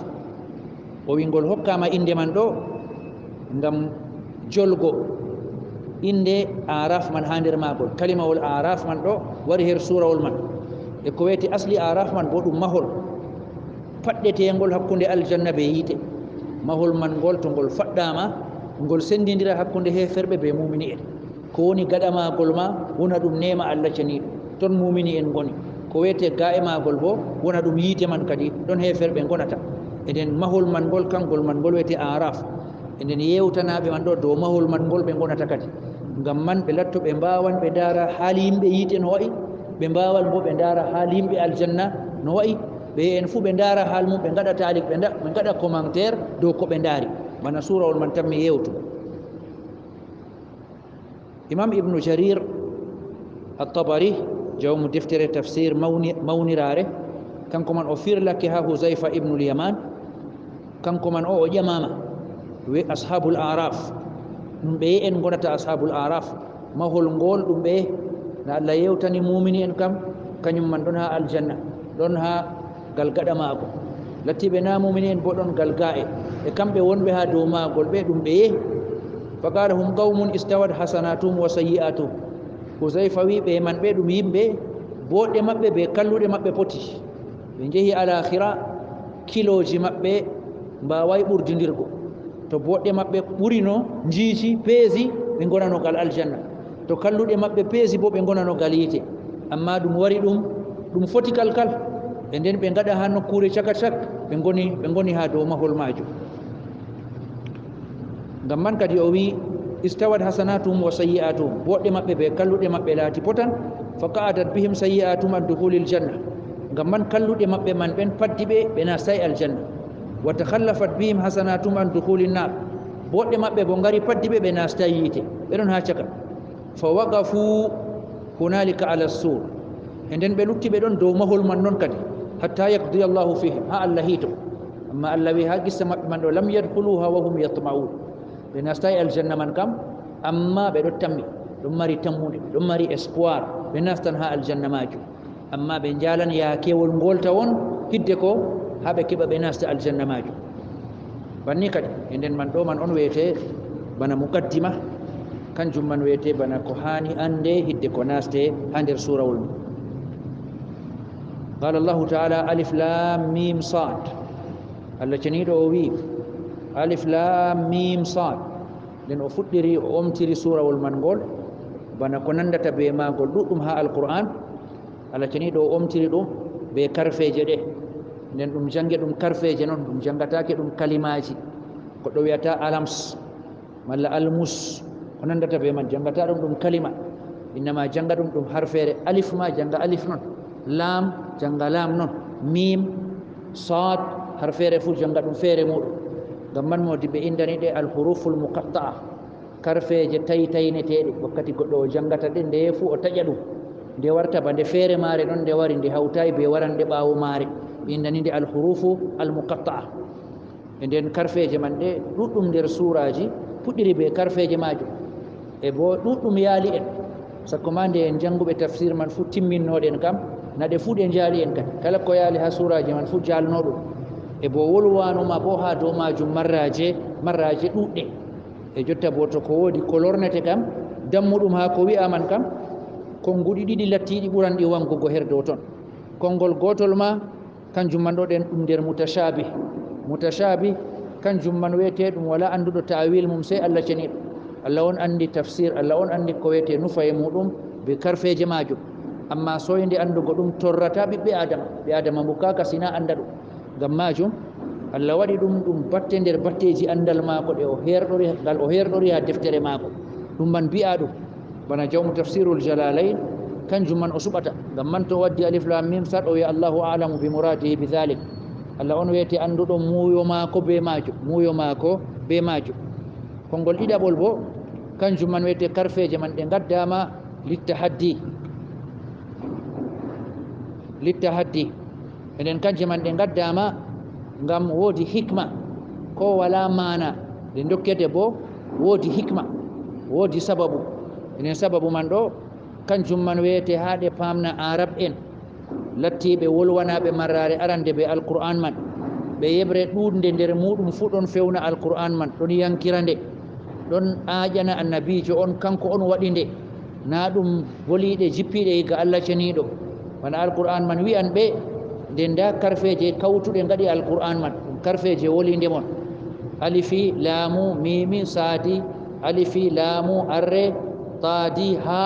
o wi ngol hokkama inde man ɗo ngam jolgo inde araf man ha nder magol kalimawol araf man ɗo wari her surawol man e ko wiyete asli araf man bo ɗum mahol faɗɗetengol hakkunde aljanna be yiite mahol man ngol to ngol faɗɗama ngol sendidira hakkunde heferɓe be mumini en ko woni gaɗa magol ma wona ɗum nema Allah ceniɗo ton mumini en goni ko wiyete ga e magol bo wona ɗum yiite man kadi ɗon heferɓe gonata eden mahol man ngol kangol man ngol wiyete araf eden yewtanaɓe man ɗo dow mahol man ngol ɓe gonata kadi ngam man ɓe latto ɓe mbawan ɓe dara haali yimɓe yiite no wayi ɓe mbawal bo ɓe dara haali yimɓe aljanna no wayi ɓe en fuu ɓe dara haal mum ɓe gaɗa talik ɓe gaɗa commentaire dow ko ɓe daari bana surawol man tan mi yewtu imam ibnu jarir at-tabari jawmu deftere tafsir mawnirare kanko man o firlake ha huzaifa ibnul yaman kanko man o ƴamama wi ashabul araf ɗum ɓe en gonata ashabul araf mahol ngol ɗum ɓe no Allah yewtani mumini en kam kañum man ɗon ha aljanna ɗon ha gal gaɗa maako lattiɓe na mumini en bo ɗon gal ga e kamɓe wonɓe ha dow magol ɓe ɗum ɓe yehi fa qala hum qawmun istawat hasanatum wa sayyi'atum huzaifa wi ɓe man ɓe ɗum yimɓe boɗɗe maɓɓe ɓe kalluɗe maɓɓe poti ɓe jeehi alakhira kiloji maɓɓe mbaway ɓurdidirgo to boɗɗe maɓɓe ɓurino jiiti peesi ɓe gonanogal aljanna to kalluɗe maɓɓe peesi bo ɓe gonanogal yiite amma ɗum wari ɗum foti kalkal e nden ɓe gaɗa ha nokkure caka cak ɓe goni ha dow mahol majum ngam man kadi o wi istawat hasanatum wa sayyi'atum boɗɗe maɓɓe ɓe kalluɗe maɓɓe laati potan fa qa'adat bihim sayyi'atum an duhulil janna ngam man kalluɗe maɓɓe man ɓen paddi ɓe nastay aljanna wa takhallafat bihim hasanatum an duhulin nar boɗɗe maɓɓe bo ngari paddi ɓe nastay yiite ɓeɗon ha caka fa waqafu hunalika ala sur e nden ɓe lutti ɓe ɗon dow mahol man noon kadi hatta yaqdi allahu fihim ha Allah hiito amma Allah wi ha qissa maɓɓe man ɗo lam yadkhuluha wa hum yatma'un ɓe nastay aljanna man kam amma ɓe ɗo tammi ɗum mari tammude ɗum mari espoir ɓe nastan ha aljanna majum amma ɓe jalan yakewol ngolta won hidde ko ha ɓe keɓa ɓe nasta aljanna majum banni kadi e nden man ɗo man on wiyete bana muqaddima kanjum man wiyete bana ko hani ande hidde ko naste ha nder surawol mum qala allahu taala alif lam mim sad Allah ceniɗo o wi alif lam mim sad nden o fuɗɗiri o omtiri surawol man ngol bana ko nandata be magol ɗuɗɗum ha alquran Allah ceniɗo o omtiri ɗum be karfeje ɗe nden ɗum jange ɗum karfeje noon ɗum jangatake ɗum kalimaji goɗɗo wiyata alams malla almus ko nandata be man jangata ɗum kalima innama janga ɗum harfere alif ma janga alif noon lam janga lam noon mim sad harfere fu janga ɗum feere muɗum ngam man modiɓe indani ɗe alhuruful muqatta'a karfeje tayneteɗe wakkati goɗɗo o jangata ɗe nde fu o taƴa ɗum nde warta ba nde feere maare ɗon nde wari nde hawtayi be waranɗe ɓaawo maare ɓe indani nde alhurufu almuqatta'a e nden karfeje man ɗe ɗuɗɗum nder suraji puɗɗiri be karfeje majum e bo ɗuɗɗum yaali en sakko ma nde en janguɓe tafsir man fu timminnoɗen kam naɗe fu ɗe jaali en kadi kala ko yaali ha suraji man fu jalno ɗum e bo wolwanuma bo ha dow majum marraje ɗuɗɗe e jotta bo to ko woodi ko lornete kam dammuɗum ha ko wi'aman kam konnguɗi ɗiɗi lattiɗi ɓuranɗi wangugo her dow toon konngol gotol ma kanjum man ɗo ɗen ɗum nder mutashabih kanjum man wiyete ɗum wala anduɗo ta'wil mum sey Allah ceniɗo Allah on andi tafsir Allah on andi ko wiyete nufaye muɗum be karfeje majum amma soyde andugo ɗum torrata ɓiɓɓe adama mo kaka sina anda ɗum ngam majum Allah waɗi ɗum batte nder batteji andal maako ɗe ngal o herɗori ha deftere maako ɗum man mbi'a ɗum bana jawmu tafsirul jalalain kanjum man o suɓata ngam man to waddi alif lam mim sad o wiya allahu a'lamu bi muradihi bi dhalik Allah on wiyete anduɗo muuyo maako be majum konngol ɗiɗaɓol bo kanjum man wiyete karfeje man ɗe gaddama littahaddi enen kanje man ɗe gaddama ngam woodi hikma ko wala mana ɗe dokkete bo woodi hikma woodi sababu enen sababu man ɗo kanjum man wiyete ha ɗe pamna arab en lattiɓe wolwanaɓe marrare arande ɓe alqur'an man ɓe yeɓre ɗuɗde nder muɗum fu ɗon fewna alqur'an man ɗon yankira nde ɗon aƴana annabijo on kanko on waɗi nde na ɗum boliɗe jippiɗe yiga Allah ceniɗo wona alqur'an man wi'an ɓe nde nda karfeje kawtuɗe gaɗi alqur'an man ɗum karfeje wolinde mon alifi laamu mimi saadi alifi laamu arre tadi ha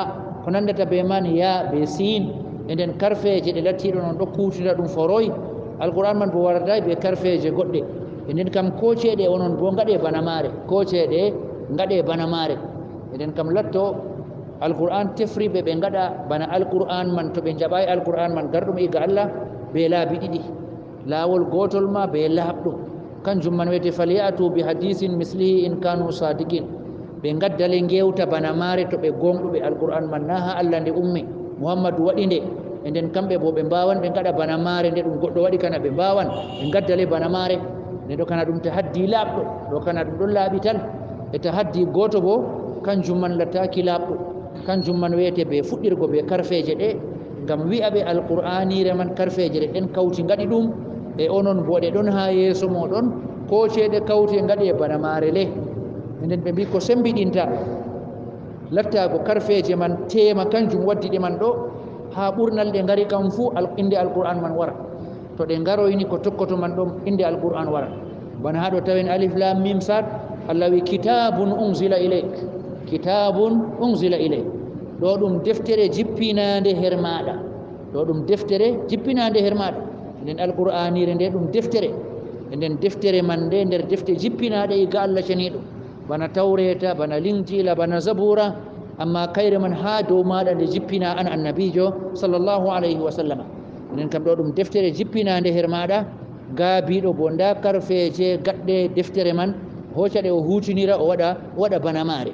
ko nandata be man ya be sin enden karfeje ɗe lattiɗo noon ɗo kuutira ɗum foroy alquran man bo warday be karfeje goɗɗe enden kam koceɗe onon bo gaɗe bana maare koceɗe gaɗe bana maare enden kam latto alquran tefriɓe ɓe gaɗa bana alquran man to ɓe jaɓay alquran man garɗum iga Allah be laabi ɗiɗi laawol gotol ma be laaɓɗum kanjum man wiyete falyatu bi hadisin mislihi in kanu sadiqin ɓe gaddale gewta bana maare to ɓe gonɗuɓe alquran man na ha Allah nde ummi muhammadu waɗi nde e nden kamɓe bo ɓe mbawan ɓe gaɗa bana maare nde ɗum goɗɗo waɗi kana ɓe mbawan ɓe gaddale bana maare nde ɗo kana ɗum tahaddi laaɓɗo ɗo kana ɗum ɗon laaɓi tan e tahaddi goto bo kanjum man lattaki laaɓɗo kanjum man wiyete ɓe fuɗɗirgo ɓe karfeje ɗe ngam wi'aɓe alqur'anire man karfeje ɗe ɗen kawti gaɗi ɗum e onon bo ɗe ɗon ha yeeso moɗon ko ceeɗe kawti gaɗi e bana maare le nden ɓe mbi ko sembiɗinta lattago karfeje man tema kanjum waddi ɗe man ɗo ha ɓurnal ɗe ngari kam fuu inde alqur'an man wara to ɗe ngaroyni ko tokkoto man ɗon inde alqur'an wara bana haɗo tawen alif lam mim sad Allah wi kitabun unzila ilayk kitabun unzila ilayk ɗo ɗum deftere jippinande her maɗa ɗo ɗum deftere jippinande her maɗa nden alqur'anire nde ɗum deftere nden deftere man nde nder defte jippinaɗe e ga Allah ceniɗo bana tawreta bana linjila bana zabura amma kayre man ha dow maɗa nde jippina an annabijo sallllahu alayhi wa sallam nden kam ɗo ɗum deftere jippinande her maɗa gaabiɗo bo nda karfeje gaɗɗe deftere man hocca ɗe o hutinira o waɗa bana maare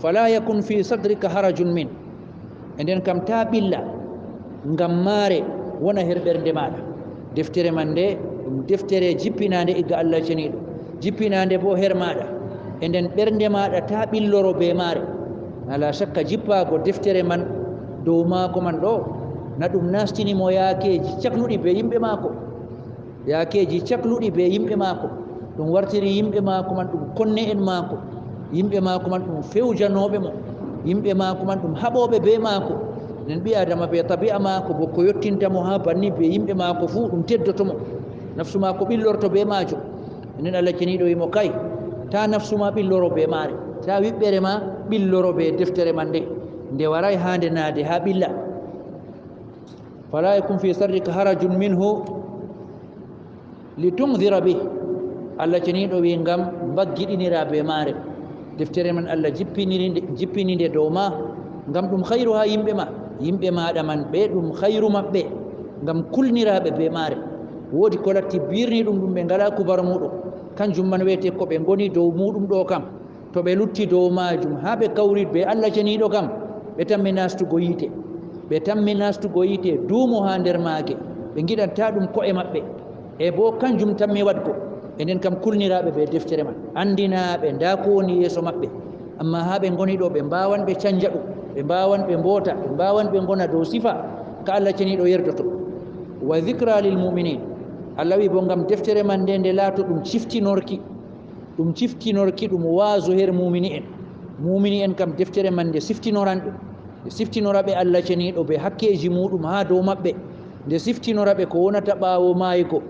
fala yakun fi sadrika harajun min e nden kam ta ɓilla ngam maare wona her ɓernde maɗa deftere man nde ɗum deftere jippinande igga Allah ceniɗo jippinande bo her maɗa e nden ɓernde maɗa ta ɓilloro be maare ala sakka jippago deftere man dow maako man ɗo na ɗum nastinimo yaakeji cakluɗi be yimɓe maako yaakeji cakluɗi be yimɓe maako ɗum wartiri yimɓe maako man ɗum konne en maako yimɓe maako man ɗum fewjanoɓe mo yimɓe maako man ɗum haɓoɓe be maako nen ɓi adama be tabi'a maako bo ko yottintamo ha banni be yimɓe maako fuu ɗum teddotomo nafsu maako ɓillorto be maajo enen Allah ceniɗo wimo kay ta nafsu ma ɓilloro be maare ta wiɓɓere ma ɓilloro be deftere man nde waray hande naade ha ɓilla fala yakun fi sarrika harajun minhu litundira bih Allah ceniɗo wi ngam mbaggiɗinira be maare deftere man Allah jippininde dow ma ngam ɗum hayru ha yimɓe maɗa man ɓe ɗum hayru maɓɓe ngam kulniraɓe be maare woodi ko latti birni ɗum ɓe ngala kubar muɗum kanjum man wiyete ko ɓe goni dow muɗum ɗo kam to ɓe lutti dow majum ha ɓe kawri be Allah ceniɗo kam ɓe tammi nastugo yite duumo ha nder maage ɓe giɗanta ɗum ko'e maɓɓe e bo kanjum tammi waɗgo enen kam kulniraɓe ɓe deftere man andinaɓe nda ko woni yeeso maɓɓe amma ha ɓe goni ɗo ɓe mbawan ɓe canja ɗum ɓe mbawan ɓe mbota ɓe mbawan ɓe gona dow sifa ka Allah ceniɗo yerdoto wa dhicra lil muminin Allah wi bo ngam deftere man nde laato ɗum ciftinorki ɗum waaso her mumini en kam deftere man nde siftinoran ɗum nde siftinora ɓe Allah ceniɗo ɓe hakkeji muɗum ha dow maɓɓe nde siftinora ɓe ko wonata ɓaawo maayigo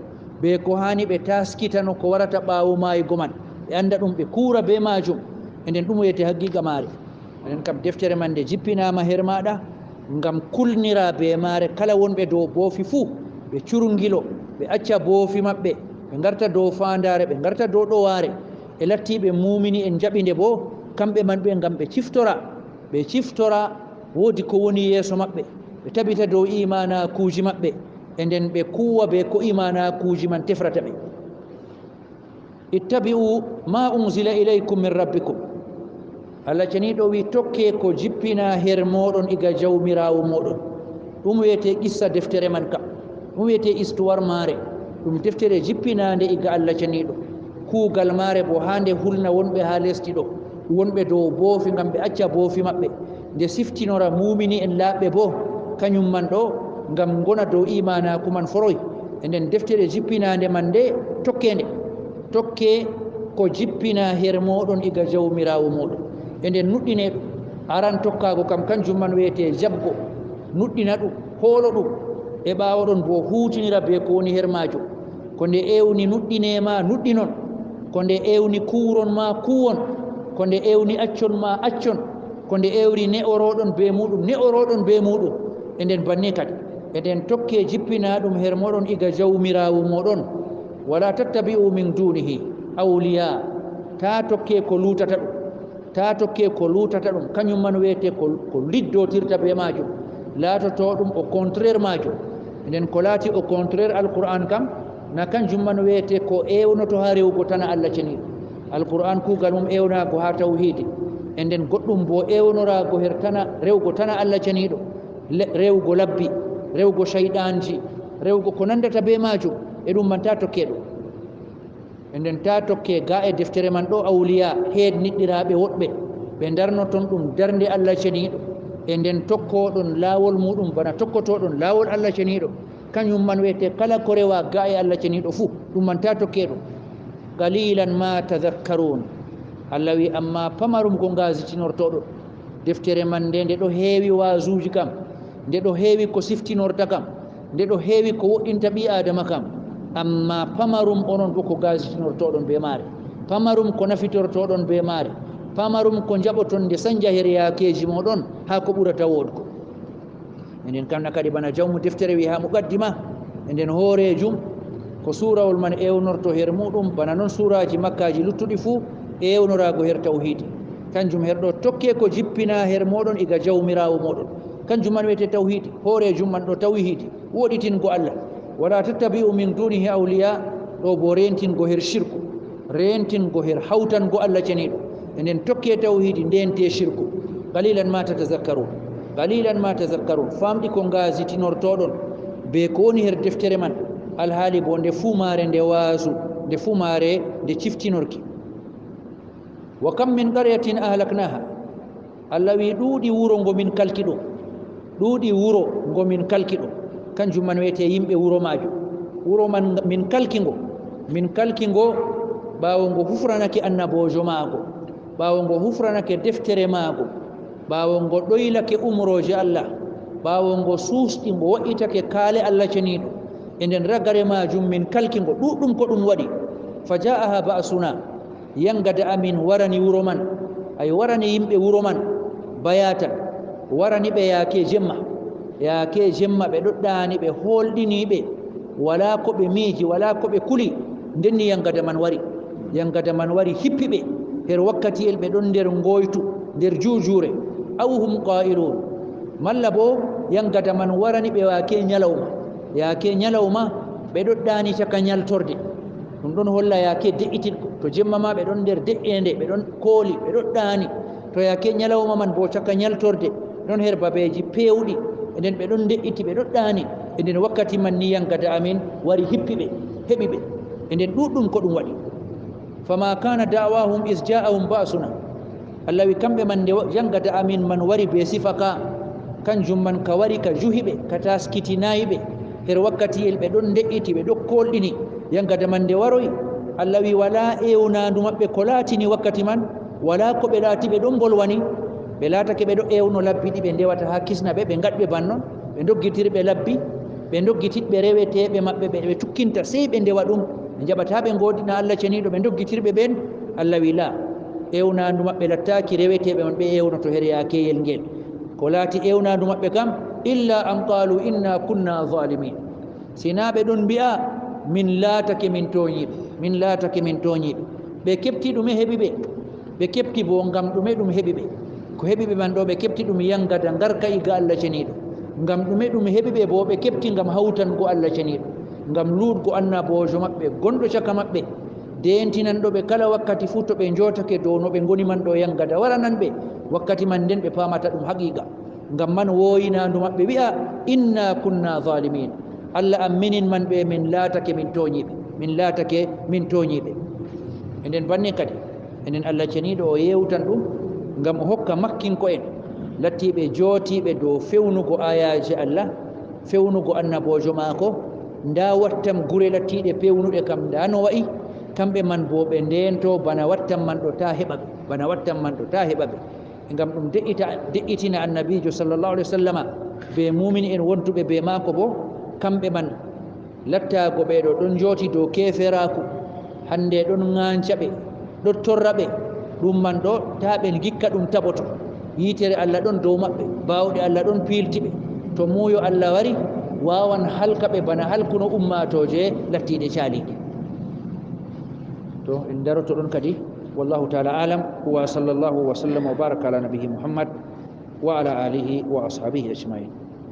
be ko hani ɓe taskitano ko warata ɓaawo maayigo man ɓe anda ɗum ɓe kuura be majum e nden ɗum wiyete haqiqa maare enen kam deftere man nde jippinama her maɗa ngam kulnira be maare kala wonɓe dow boofi fuu ɓe curngilo ɓe acca boofi maɓɓe ɓe garta dow fandare ɓe garta dow ɗoware e lattiɓe mumini en jaɓinde bo kamɓe man ɓe ngam ɓe ciftora woodi ko woni yeeso maɓɓe ɓe tabita dow imanakuuji maɓɓe e nden ɓe kuwa be ko imanakuuji man tefrata ɓe ittabi'u ma unzila ilaykum min rabbikum Allah ceniɗo wi tokke ko jippina her moɗon iga jawmirawo moɗon ɗum wiyete qissa deftere man kam ɗum wiyete histoire maare ɗum deftere jippinande iga Allah ceniɗo kuugal maare bo hande hulna wonɓe ha lesdi ɗo wonɓe dow boofi ngam ɓe acca boofi maɓɓe nde siftinora mumini en laaɓɓe bo kañum man ɗo ngam gona dow imanaku man foroy e nden deftere jippinande man nde tokke ko jippina her moɗon iga jawmirawo moɗon e nden nuɗɗine ɗum aran tokkago kam kanjum man wiyete jabgo nuɗɗina ɗum hoolo ɗum e ɓaawo ɗon bo huutinira be ko woni her majum ko nde ewni nuɗɗinema nuɗɗinon ko nde ewni kuuron ma kuwon ko nde ewni accon ma accon ko nde ewri ne oroɗon be muɗum ne oroɗon be muɗum enden banni kadi eden tokke jippina ɗum her moɗon iga jawmirawo moɗon wala tattabi'u min dunihi awliya ta tokke ko lutata ɗum ta tokke ko lutata ɗum kañum man wiyete ko liddotirta be majum laatoto ɗum au contraire majum nden ko laati au contraire alquran kam na kanjum man wiyete ko ewnoto ha rewgo tana Allah ceniɗo alquran kugal mum ewnago ha tawhidi e nden goɗɗum bo ewnorago her tana rewgo tana Allah ceniɗo rewgo labbi rewgo shayɗanji rewgo ko nandata be majum e ɗum man ta tokke ɗum e nden ta tokke ga e deftere man ɗo awliya heedniɗɗiraɓe woɗɓe ɓe darnoton ɗum darde Allah ceniɗo e nden tokkoɗon laawol muɗum bana tokkotoɗon laawol Allah ceniɗo kañum man wiyete kala ko rewa ga e Allah ceniɗo fuu ɗum man ta tokke ɗum qalilan ma tadhakkarun Allah wi amma pamarum ko ngasitinortoɗo deftere man nde ɗo heewi wasuji kam nde ɗo heewi ko siftinorta kam nde ɗo heewi ko woɗɗinta ɓi adama kam amma pamarum onon bo ko gasitinortoɗon be maare pamarum ko nafitortoɗon be maare pamarum ko jaɓoton nde sanja her yakeji moɗon ha ko ɓurata wodgo enen kamna kadi bana jawmu deftere wi ha muqaddima e nden hoorejum ko surawol man ewnorto her muɗum bana noon suraji makkaji luttuɗi fuu ewnorago her tawhidi kanjum her ɗo tokke ko jippina her moɗon iga jawmirawo moɗon kanjum man wiyete tawhidi hoorejum man ɗo tawhidi woɗitingo Allah wala tattabi'u min dunihi awliya ɗo bo rentingo her shirku rentingo her hawtango Allah ceniɗo enen tokke tawhidi ndente shirku qalilan ma tatazakkarun qalilan ma tazakkarun famɗi ko ngasitinortoɗon be ko woni her deftere man alhaali bo nde fumare nde waasu nde fumare nde ciftinorki wa kam min qaryatin ahlaknaha Allah wi ɗuuɗi wuro ngomin kalki ɗum ɗuuɗi wuro ngomin kalki ɗum kanjum man wiyete yimɓe wuro majum wuro man min kalki ngo ɓaawo ngo hufranake annabojo maago ɓaawo ngo hufranake deftere maago ɓaawo ngo ɗoylake umroje Allah ɓaawo ngo suusɗi ngo waɗitake kaale Allah ceniɗo e nden ragare majum min kalki ngo ɗuɗɗum ko ɗum waɗi fa ja'aha ba'suna yangade amin warani wuro man ay warani yimɓe wuro man bayatan warani ɓe yaake jemma ɓe ɗoɗɗani ɓe holɗiniɓe wala ko ɓe miiji wala ko ɓe kuli ndenni yangade man wari hippiɓe her wakkatiyel ɓe ɗon nder ngoytu nder juujure aw hum qailun malla bo yangada man warani ɓe yaake ñalawma ɓe ɗoɗɗani caka ñaltorde ɗum ɗon holla yaake de'itinko to jemma ma ɓe ɗon nder de'ende ɓe ɗon kooli ɓe ɗoɗɗani to yaake ñalawma man bo caka ñaltorde ɗon her babeji pewɗi e nden ɓe ɗon de'iti ɓe ɗoɗɗani e nden wakkati man ni yangada amin wari hippiɓe heɓiɓe e nden ɗuɗɗum ko ɗum waɗi fama kana da'wahum is ja'ahum ba'suna Allah wi kamɓe man nde yangada amin man wari be sifa ka kanjum man ka wari ka juhiɓe ka taskitinayiɓe her wakkatiyel ɓe ɗon de'iti ɓe ɗo kolɗini yangada man nde waroyi Allah wi wala ewnandu maɓɓe ko laatini wakkati man wala ko ɓe laati ɓe ɗon bolwani ɓe laatake ɓe ɗo ewno labbi ɗi ɓe ndewata ha kisna ɓe gaɗɓe bannon ɓe doggitirɓe labbi ɓe doggitiɓe reweteɓe maɓɓe ɓe tukkinta sey ɓe ndewa ɗum ɓe jaɓata ɓe godina Allah ceniɗo ɓe doggitirɓe ɓen Allah wi la ewnandu maɓɓe lattaki reweteɓe man ɓe ewnoto her yakeyel ngel ko laati ewnandu maɓɓe kam illa an qalu inna kunna zalimin sina ɓe ɗon mbi'a min laatake min toñiɓe ɓe kepti ɗume heɓi ɓe kepti bo ngam ɗume ɗum heɓi ɓe ko heɓi ɓe man ɗo ɓe kepti ɗum yangada ngarka iga Allah ceniɗo ngam ɗume ɗum heɓi ɓe bo ɓe kepti ngam hawtango Allah ceniɗo ngam luutgo annabojo maɓɓe gonɗo caka maɓɓe dentinanɗo ɓe kala wakkati fuu to ɓe jotake dow no ɓe ngoni man ɗo yangada waranan ɓe wakkati man nden ɓe pamata ɗum haqiqa ngam man woyinandu maɓɓe wi'a inna kunna zalimin Allah am minin man ɓe min laatake min toñiɓe e nden banni kadi enen Allah ceniɗo o yewtan ɗum ngam o hokka makkinko en lattiɓe jootiɓe dow fewnugo ayaji Allah fewnugo annabojo maako nda wattam gure lattiɗe pewnuɗe kam nda no wayi kamɓe man bo ɓe ndento bana wattam man ɗo ta heɓa ɓe ngam ɗum de'itina annabijo sallllahu alih wa sallama be mumini en wontuɓe be maako bo kamɓe man lattago ɓeɗo ɗon jooti dow keferaku hande ɗon ŋanca ɓe ɗon torra ɓe ɗum man ɗo ta ɓe gikka ɗum taɓoto yitere Allah ɗon dow maɓɓe, bawɗe Allah ɗon piltiɓe. To muuyo Allah wari wawan halka ɓe bana halkuno ummatoje lattiɗe caliɗe. to en daroto ɗon kadi. والله تعالى أعلم وصلى الله وسلم وبارك على نبيه محمد وعلى آله وأصحابه أجمعين.